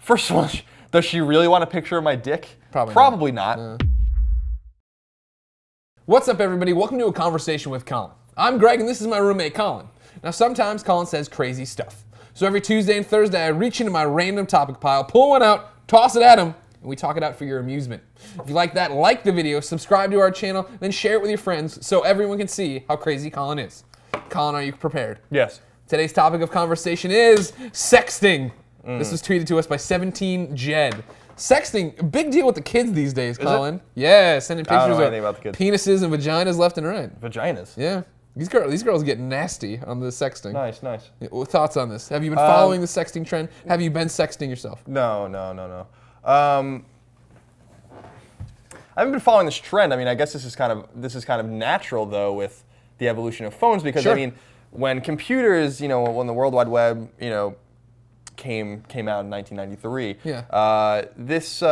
First of all, does she really want a picture of my dick? Probably not. What's up, everybody? Welcome to A Conversation with Colin. I'm Greg, and this is my roommate, Colin. Now, sometimes Colin says crazy stuff. So every Tuesday and Thursday, I reach into my random topic pile, pull one out, toss it at him, and we talk it out for your amusement. If you like that, like the video, subscribe to our channel, then share it with your friends so everyone can see how crazy Colin is. Colin, are you prepared? Yes. Today's topic of conversation is sexting. This was tweeted to us by 17 Jed. Sexting, a big deal with the kids these days, Colin. Yeah, sending I don't pictures know of anything about the kids. penises and vaginas left and right. Vaginas. Yeah. These girls get nasty on the sexting. Nice. What thoughts on this? Have you been following the sexting trend? Have you been sexting yourself? No. I haven't been following this trend. I mean, I guess this is kind of natural though with the evolution of phones because Sure. I mean, when computers, when the World Wide Web, came out in 1993. Yeah. This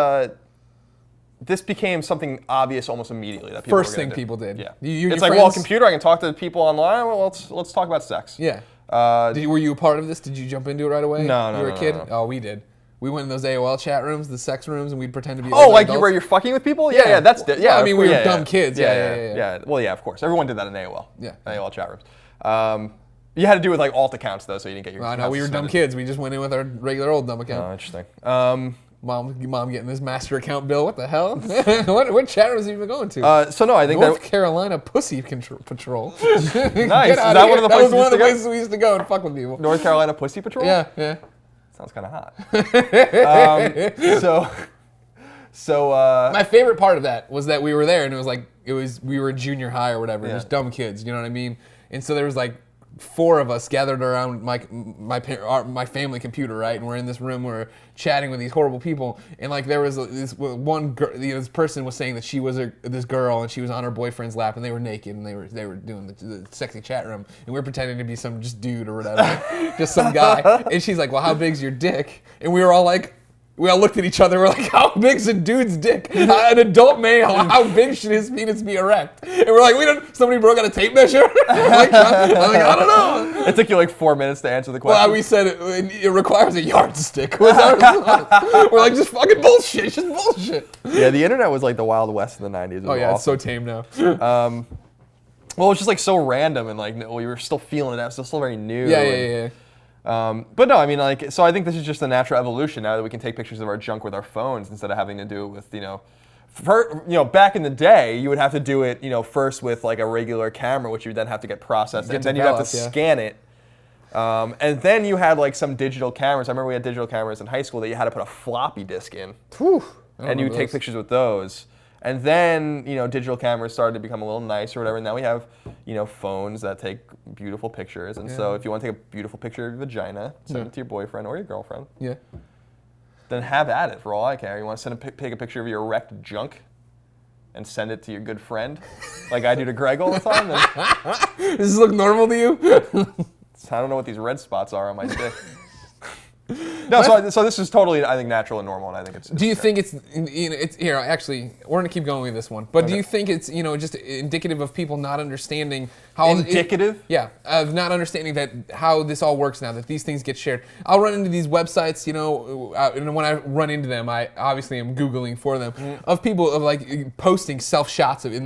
became something obvious almost immediately that people First were thing gonna do. people did. Yeah. Your It's like, well, computer, I can talk to people online. Well, let's talk about sex. Yeah. Were you a part of this? Did you jump into it right away? No, You were a kid? no. Oh, we did. We went in those AOL chat rooms, the sex rooms, and we'd pretend to be Oh, older like adults. where you're fucking with people? Yeah, that's Well, yeah. I mean, we were dumb kids. Yeah. Well, yeah, of course. Everyone did that in AOL. Yeah. AOL chat rooms. You had to do it with like alt accounts though, so you didn't get your. I know, we were dumb kids. We just went in with our regular old dumb account. Oh, interesting. Mom getting this master account bill. What the hell? what chat rooms are you even going to? So no, I think North Carolina Pussy Patrol. Nice. Is Get that outta one here. of the That was places one of the you used to go? places we used to go and fuck with people. North Carolina Pussy Patrol. Yeah. Sounds kind of hot. So My favorite part of that was that we were there and we were in junior high or whatever, Yeah. just dumb kids, you know what I mean? And so there was like 4 of us gathered around my family computer, right? And we're in this room, we're chatting with these horrible people, and like there was this one girl, this person was saying that she was this girl and she was on her boyfriend's lap and they were naked and they were doing the sexy chat room and we were pretending to be some just dude or whatever, just some guy. And she's like, "Well, how big's your dick?" And we were all like. We all looked at each other. We're like, "How big's a dude's dick? An adult male? How big should his penis be erect?" And we're like, Somebody broke out a tape measure. I'm like, I don't know. it took you like 4 minutes to answer the question. Well, we said it requires a yardstick. Was our response. We're like, just fucking bullshit. It's just bullshit. Yeah, the internet was like the Wild West in the 90s. It was Oh yeah, awesome. it's so tame now. Well, it was just like so random and like we were still feeling it out. Still very new. Yeah. But no, I mean, like, so I think this is just a natural evolution now that we can take pictures of our junk with our phones instead of having to do it with, back in the day, you would have to do it, first with like a regular camera, which you would then have to get processed, and then you have to scan it. And then you had like some digital cameras. I remember we had digital cameras in high school that you had to put a floppy disk in. Whew. And you would take pictures with those. And then, digital cameras started to become a little nicer or whatever. And now we have, phones that take beautiful pictures. And so if you want to take a beautiful picture of your vagina, send it to your boyfriend or your girlfriend. Yeah. Then have at it for all I care. You want to take a picture of your erect junk and send it to your good friend, like I do to Greg all the time. Then, Does this look normal to you? I don't know what these red spots are on my dick. No, so this is totally, I think, natural and normal, and I think it's. Do you think it's here? Actually, we're gonna keep going with this one. But do you think it's just indicative of people not understanding how indicative? Of not understanding that how this all works now. That these things get shared. I'll run into these websites, and when I run into them, I obviously am googling for them of people of like posting self shots of and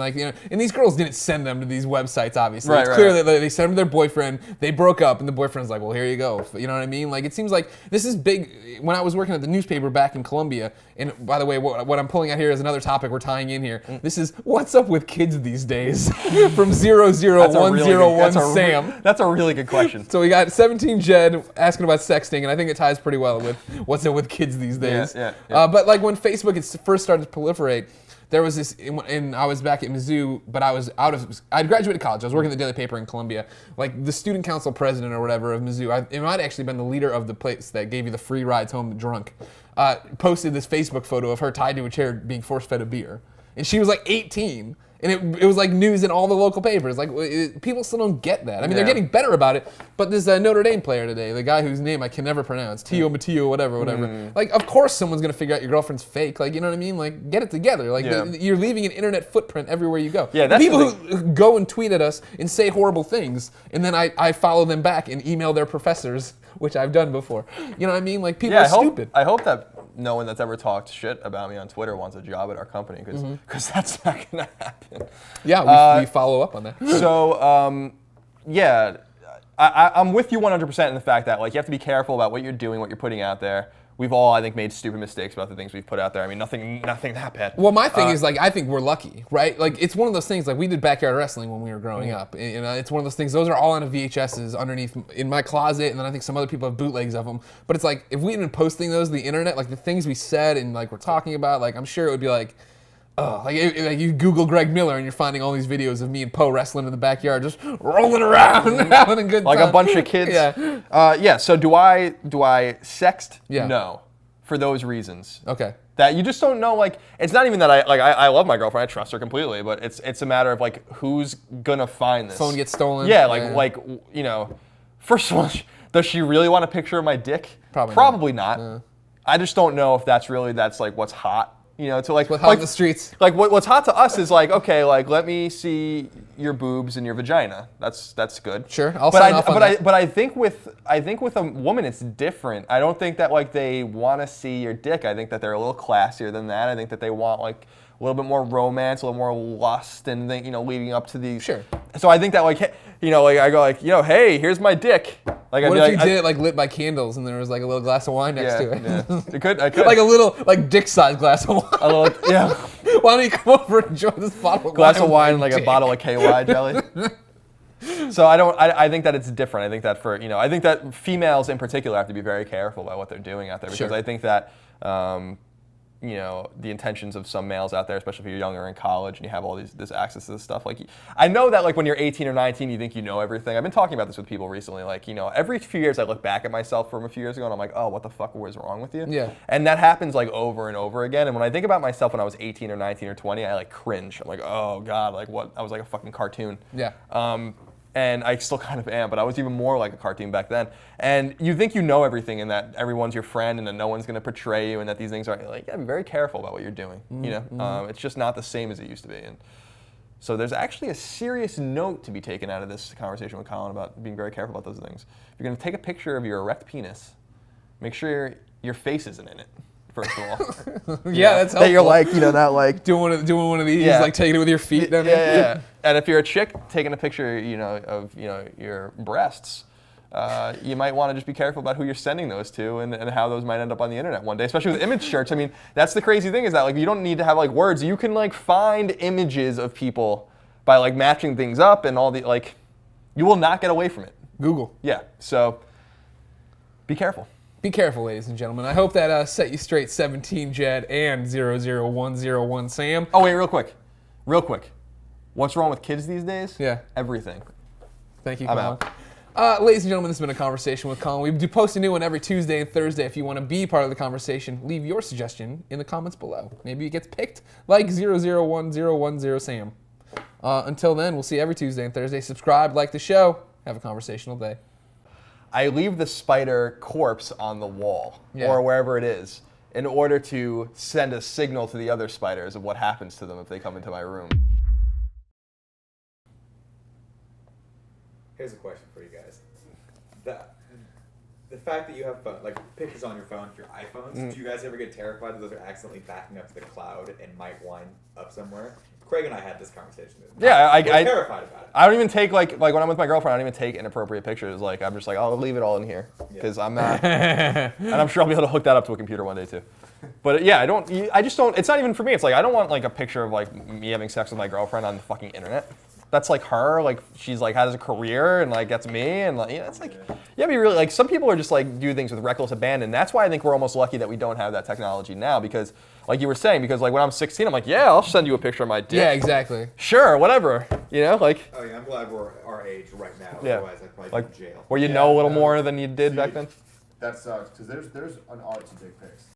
these girls didn't send them to these websites. Obviously, right, it's clear that they sent them to their boyfriend. They broke up, and the boyfriend's like, "Well, here you go." You know what I mean? Like it seems like. This is big. When I was working at the newspaper back in Columbia, and by the way, what I'm pulling out here is another topic we're tying in here. This is what's up with kids these days from 00101 Sam. That's a really good question. So we got 17 Jed asking about sexting, and I think it ties pretty well with what's up with kids these days. Yeah. But like when Facebook first started to proliferate, there was this, and I was back at Mizzou, but I'd graduated college. I was working at the daily paper in Columbia. Like the student council president or whatever of Mizzou, it might actually been the leader of the place that gave you the free rides home drunk, posted this Facebook photo of her tied to a chair being force-fed a beer. And she was like 18. And it was like news in all the local papers. Like people still don't get that. I mean, they're getting better about it. But this Notre Dame player today, the guy whose name I can never pronounce, Tio Mateo, whatever. Like, of course, someone's gonna figure out your girlfriend's fake. Like, you know what I mean? Like, get it together. Like, you're leaving an internet footprint everywhere you go. Yeah, that's people who go and tweet at us and say horrible things, and then I follow them back and email their professors, which I've done before. You know what I mean? Like, people are stupid. I hope that no one that's ever talked shit about me on Twitter wants a job at our company because that's not gonna happen. Yeah, we follow up on that. So yeah, I'm with you 100% in the fact that like you have to be careful about what you're doing, what you're putting out there. We've all, I think, made stupid mistakes about the things we've put out there. I mean, nothing that bad. Well, my thing is, like, I think we're lucky, right? Like, it's one of those things, like, we did backyard wrestling when we were growing up. And it's one of those things, those are all on a VHSs underneath in my closet, and then I think some other people have bootlegs of them. But it's like, if we had been posting those to the internet, like, the things we said and, like, we're talking about, like, I'm sure it would be like, oh, like you Google Greg Miller and you're finding all these videos of me and Poe wrestling in the backyard, just rolling around and having a good time. Like a bunch of kids. Yeah. So do I sext? Yeah. No. For those reasons. Okay. That you just don't know, like, it's not even that I love my girlfriend, I trust her completely, but it's a matter of like who's gonna find this. Phone gets stolen. Yeah, like you know, first of all, does she really want a picture of my dick? Probably not. Yeah. I just don't know if that's like what's hot. You know, to like What's hot in the streets. Like what's hot to us is like, okay, like let me see your boobs and your vagina. That's good. Sure, I'll sign off on that. But I think with a woman it's different. I don't think that like they want to see your dick. I think that they're a little classier than that. I think that they want like a little bit more romance, a little more lust, and then, you know, leading up to these. Sure. So I think that like, you know, like I go like, you know, hey, here's my dick. Like, what if you did it like lit by candles and there was like a little glass of wine next to it? Yeah. I could. Like a little, like dick-sized glass of wine. A little, yeah. Why don't you come over and enjoy this bottle of glass wine? of wine, like a bottle of KY jelly. So I think that it's different. I think that I think that females in particular have to be very careful about what they're doing out there, because I think that, you know, the intentions of some males out there, especially if you're younger in college and you have all this access to this stuff. Like, I know that like when you're 18 or 19, you think you know everything. I've been talking about this with people recently. Like, you know, every few years I look back at myself from a few years ago and I'm like, oh, what the fuck was wrong with you? Yeah. And that happens like over and over again. And when I think about myself when I was 18 or 19 or 20, I like cringe. I'm like, oh God, like what? I was like a fucking cartoon. Yeah. And I still kind of am, but I was even more like a cartoon back then. And you think you know everything and that everyone's your friend and that no one's going to betray you and that these things are like, yeah, be very careful about what you're doing. You know, it's just not the same as it used to be. And so there's actually a serious note to be taken out of this conversation with Colin about being very careful about those things. If you're going to take a picture of your erect penis, make sure your face isn't in it. First of all, yeah, that's helpful. That you're like, you know, not like doing one of these, like taking it with your feet. Yeah. And if you're a chick taking a picture, you know, of your breasts, you might want to just be careful about who you're sending those to and how those might end up on the internet one day, especially with image search. I mean, that's the crazy thing is that like you don't need to have like words. You can like find images of people by like matching things up and all the like. You will not get away from it. Google. Yeah. So be careful. Be careful, ladies and gentlemen. I hope that set you straight, 17 Jed and 00101 Sam. Oh, wait, real quick. What's wrong with kids these days? Yeah. Everything. Thank you, I'm Colin. out. Ladies and gentlemen, this has been a conversation with Colin. We do post a new one every Tuesday and Thursday. If you want to be part of the conversation, leave your suggestion in the comments below. Maybe it gets picked like 00110 Sam. Until then, we'll see you every Tuesday and Thursday. Subscribe, like the show. Have a conversational day. I leave the spider corpse on the wall or wherever it is in order to send a signal to the other spiders of what happens to them if they come into my room. Here's a question for you guys. The fact that you have like pictures on your phone, your iPhones, do you guys ever get terrified that those are accidentally backing up to the cloud and might wind up somewhere? Craig and I had this conversation. Yeah, we're terrified about it. I don't even take like when I'm with my girlfriend, I don't even take inappropriate pictures. Like I'm just like, I'll leave it all in here because I'm not, and I'm sure I'll be able to hook that up to a computer one day too. But yeah, I just don't. It's not even for me. It's like I don't want like a picture of like me having sex with my girlfriend on the fucking internet. That's like her, like she's like has a career and like that's me and like it's like be really like some people are just like do things with reckless abandon. That's why I think we're almost lucky that we don't have that technology now because like you were saying, because like when I'm 16, I'm like, yeah, I'll send you a picture of my dick. Yeah, exactly. Sure, whatever. You know, like. Oh yeah, I'm glad we're our age right now. Yeah. Otherwise, I'd probably like be in jail. where you know a little more than you did back then. That sucks because there's an art to dick pics.